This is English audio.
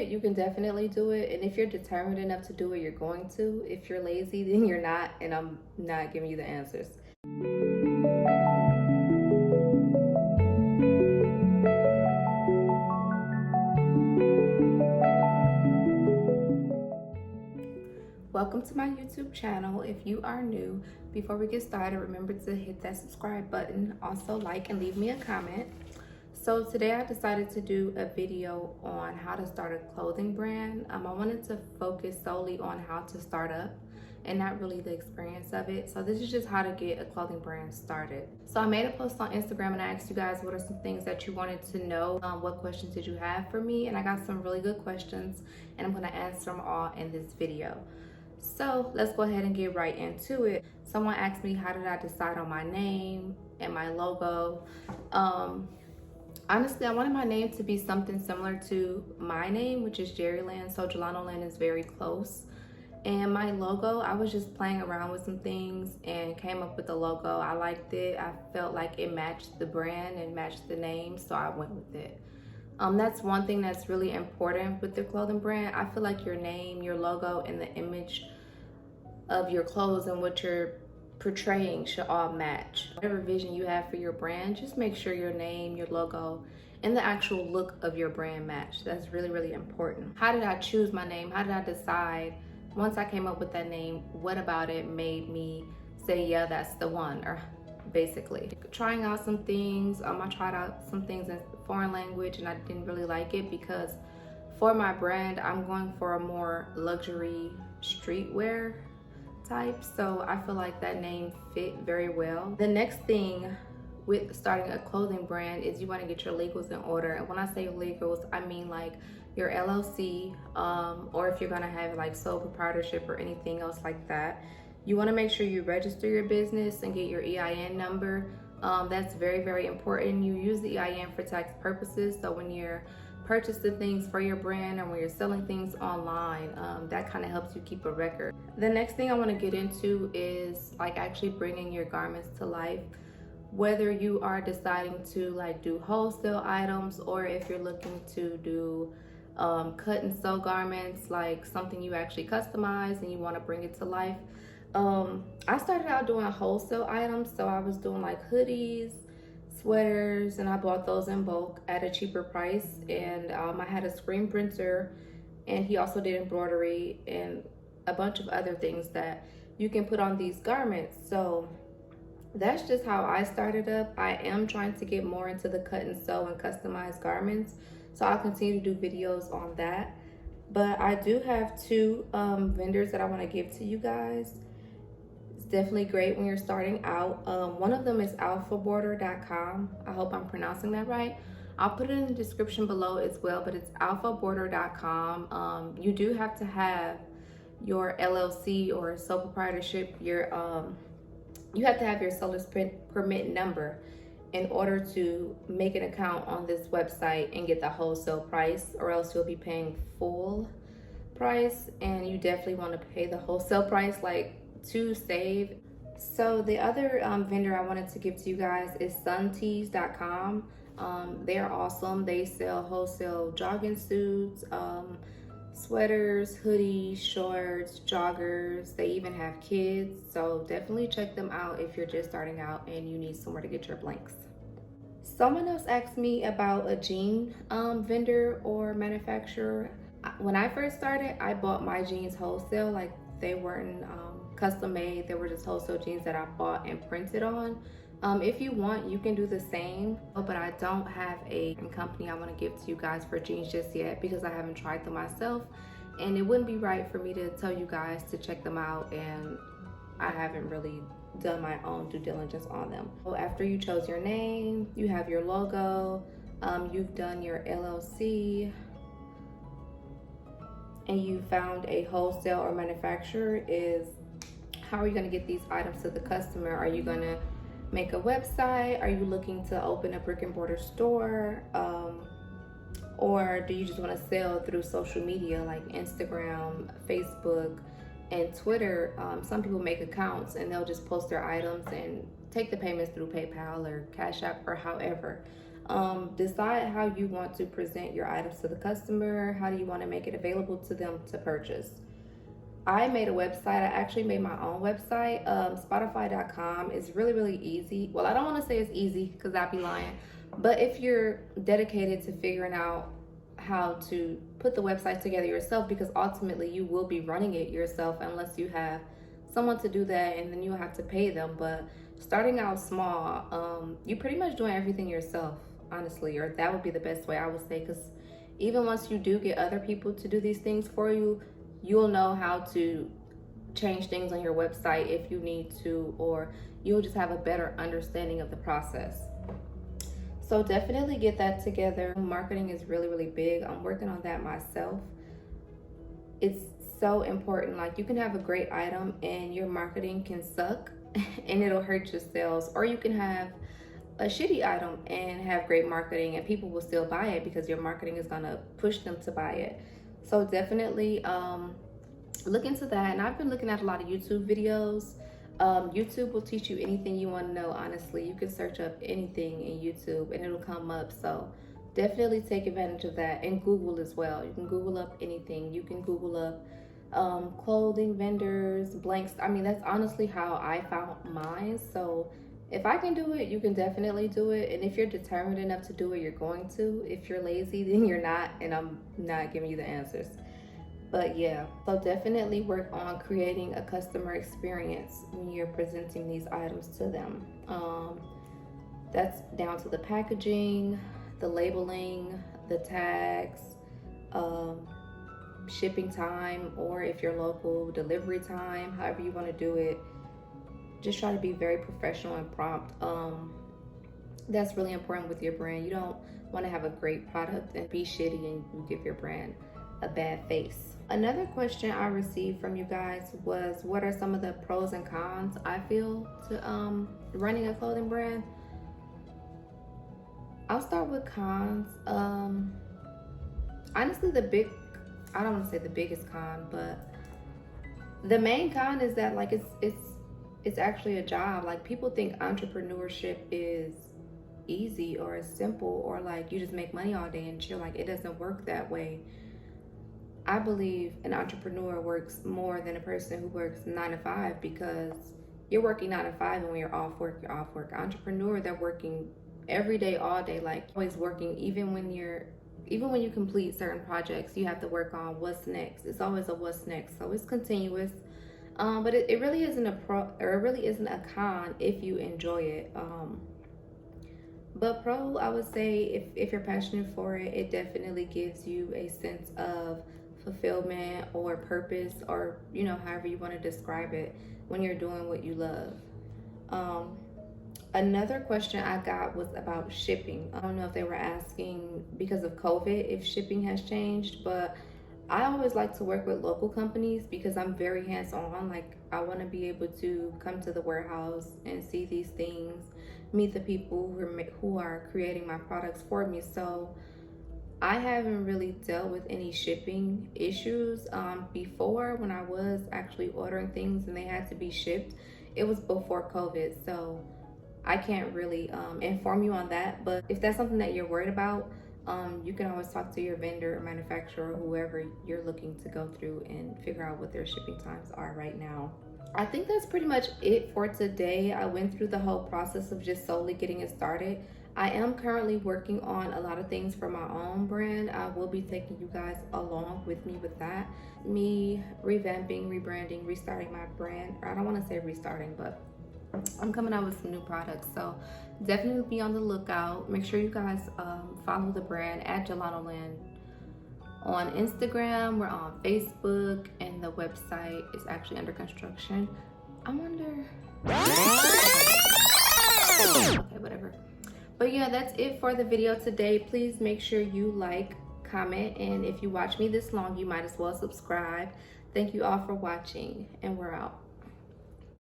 it, you can definitely do it. And if you're determined enough to do it, you're going to. If you're lazy, then you're not, and I'm not giving you the answers. Welcome to my YouTube channel. If you are new, before we get started, remember to hit that subscribe button. Also like and leave me a comment. So today I decided to do a video on how to start a clothing brand. I wanted to focus solely on how to start up and not really the experience of it. So this is just how to get a clothing brand started. So I made a post on Instagram and I asked you guys what are some things that you wanted to know. What questions did you have for me? And I got some really good questions and I'm gonna answer them all in this video. So let's go ahead and get right into it. Someone asked me, how did I decide on my name and my logo? Honestly, I wanted my name to be something similar to my name, which is Jerryland. So Jelano Land is very close. And my logo, I was just playing around with some things and came up with the logo. I liked it. I felt like it matched the brand and matched the name, so I went with it. That's one thing that's really important with the clothing brand. I feel like your name, your logo, and the image of your clothes and what you're portraying should all match. Whatever vision you have for your brand, just make sure your name, your logo, and the actual look of your brand match. That's really, really important. How did I choose my name? How did I decide? Once I came up with that name, what about it made me say, yeah, that's the one, or basically. Trying out some things, I tried out some things in foreign language and I didn't really like it because for my brand, I'm going for a more luxury streetwear type. So I feel like that name fit very well. The next thing with starting a clothing brand is you want to get your legals in order. And when I say legals, I mean like your LLC, or if you're gonna have like sole proprietorship or anything else like that. You want to make sure you register your business and get your EIN number. That's very, very important. You use the EIN for tax purposes. So when you're purchasing things for your brand and when you're selling things online, that kind of helps you keep a record. The next thing I want to get into is like actually bringing your garments to life. Whether you are deciding to like do wholesale items or if you're looking to do cut and sew garments, like something you actually customize and you want to bring it to life. I started out doing wholesale items, so I was doing like hoodies, sweaters, and I bought those in bulk at a cheaper price. And I had a screen printer, and he also did embroidery and a bunch of other things that you can put on these garments. So that's just how I started up. I am trying to get more into the cut and sew and customized garments, so I'll continue to do videos on that. But I do have two vendors that I want to give to you guys. Definitely great when you're starting out. One of them is alphaborder.com. I hope I'm pronouncing that right. I'll put it in the description below as well, but it's alphaborder.com. You do have to have your LLC or sole proprietorship. You have to have your seller's permit number in order to make an account on this website and get the wholesale price, or else you'll be paying full price, and you definitely want to pay the wholesale price like to save. So the other vendor I wanted to give to you guys is suntees.com. They're awesome. They sell wholesale jogging suits, sweaters, hoodies, shorts, joggers. They even have kids, so definitely check them out if you're just starting out and you need somewhere to get your blanks. Someone else asked me about a jean vendor or manufacturer. When I first started, I bought my jeans wholesale. Like, they weren't custom made, they were just wholesale jeans that I bought and printed on. If you want, you can do the same, but I don't have a company I want to give to you guys for jeans just yet because I haven't tried them myself, and it wouldn't be right for me to tell you guys to check them out and I haven't really done my own due diligence on them. So after you chose your name, you have your logo, you've done your LLC, and you found a wholesale or manufacturer, is how are you going to get these items to the customer? Are you going to make a website? Are you looking to open a brick and mortar store? Or do you just want to sell through social media like Instagram, Facebook, and Twitter? Some people make accounts and they'll just post their items and take the payments through PayPal or Cash App or however. Decide how you want to present your items to the customer. How do you want to make it available to them to purchase? I made a website. I actually made my own website. Spotify.com is really, really easy. Well, I don't want to say it's easy because I'd be lying. But if you're dedicated to figuring out how to put the website together yourself, because ultimately you will be running it yourself unless you have someone to do that, and then you'll have to pay them. But starting out small, you're pretty much doing everything yourself, honestly, or that would be the best way I would say, because even once you do get other people to do these things for you, you'll know how to change things on your website if you need to, or you'll just have a better understanding of the process. So definitely get that together. Marketing is really, really big. I'm working on that myself. It's so important. Like, you can have a great item and your marketing can suck and it'll hurt your sales, or you can have a shitty item and have great marketing and people will still buy it because your marketing is gonna push them to buy it. So definitely look into that. And I've been looking at a lot of YouTube videos. YouTube will teach you anything you want to know, honestly. You can search up anything in YouTube and it'll come up. So definitely take advantage of that. And Google as well. You can Google up anything. You can Google up clothing vendors, blanks. I mean, that's honestly how I found mine. So if I can do it, you can definitely do it. And if you're determined enough to do it, you're going to. If you're lazy, then you're not, and I'm not giving you the answers. But yeah, so definitely work on creating a customer experience when you're presenting these items to them. That's down to the packaging, the labeling, the tags, shipping time, or if you're local, delivery time, however you want to do it. Just try to be very professional and prompt. That's really important with your brand. You don't want to have a great product and be shitty and you give your brand a bad face. Another question I received from you guys was, what are some of the pros and cons I feel to running a clothing brand? I'll start with cons. Honestly, I don't want to say the biggest con, but the main con is that, like, it's actually a job. Like, people think entrepreneurship is easy or it's simple, or like you just make money all day and chill. Like, it doesn't work that way. I believe an entrepreneur works more than a person who works 9 to 5, because you're working 9 to 5 and when you're off work, you're off work. Entrepreneur, they're working every day, all day, like always working. Even when you complete certain projects, you have to work on what's next. It's always a what's next. So it's continuous. But it really isn't a pro, or it really isn't a con if you enjoy it. But pro, I would say, if you're passionate for it, it definitely gives you a sense of fulfillment or purpose, or however you want to describe it, when you're doing what you love. Another question I got was about shipping. I don't know if they were asking because of COVID if shipping has changed, but I always like to work with local companies because I'm very hands-on. Like, I want to be able to come to the warehouse and see these things, meet the people who are creating my products for me. So I haven't really dealt with any shipping issues. Before, when I was actually ordering things and they had to be shipped, it was before COVID. So I can't really inform you on that. But if that's something that you're worried about, you can always talk to your vendor or manufacturer or whoever you're looking to go through and figure out what their shipping times are right now. I think that's pretty much it for today. I went through the whole process of just solely getting it started. I am currently working on a lot of things for my own brand. I will be taking you guys along with me with that. Me revamping, rebranding, restarting my brand. Or I don't want to say restarting, but I'm coming out with some new products. So definitely be on the lookout. Make sure you guys follow the brand at Jelano Land on Instagram. We're on Facebook, and the website is actually under construction. I wonder. Okay, whatever. But yeah, that's it for the video today. Please make sure you like, comment, and if you watch me this long, you might as well subscribe. Thank you all for watching, and we're out.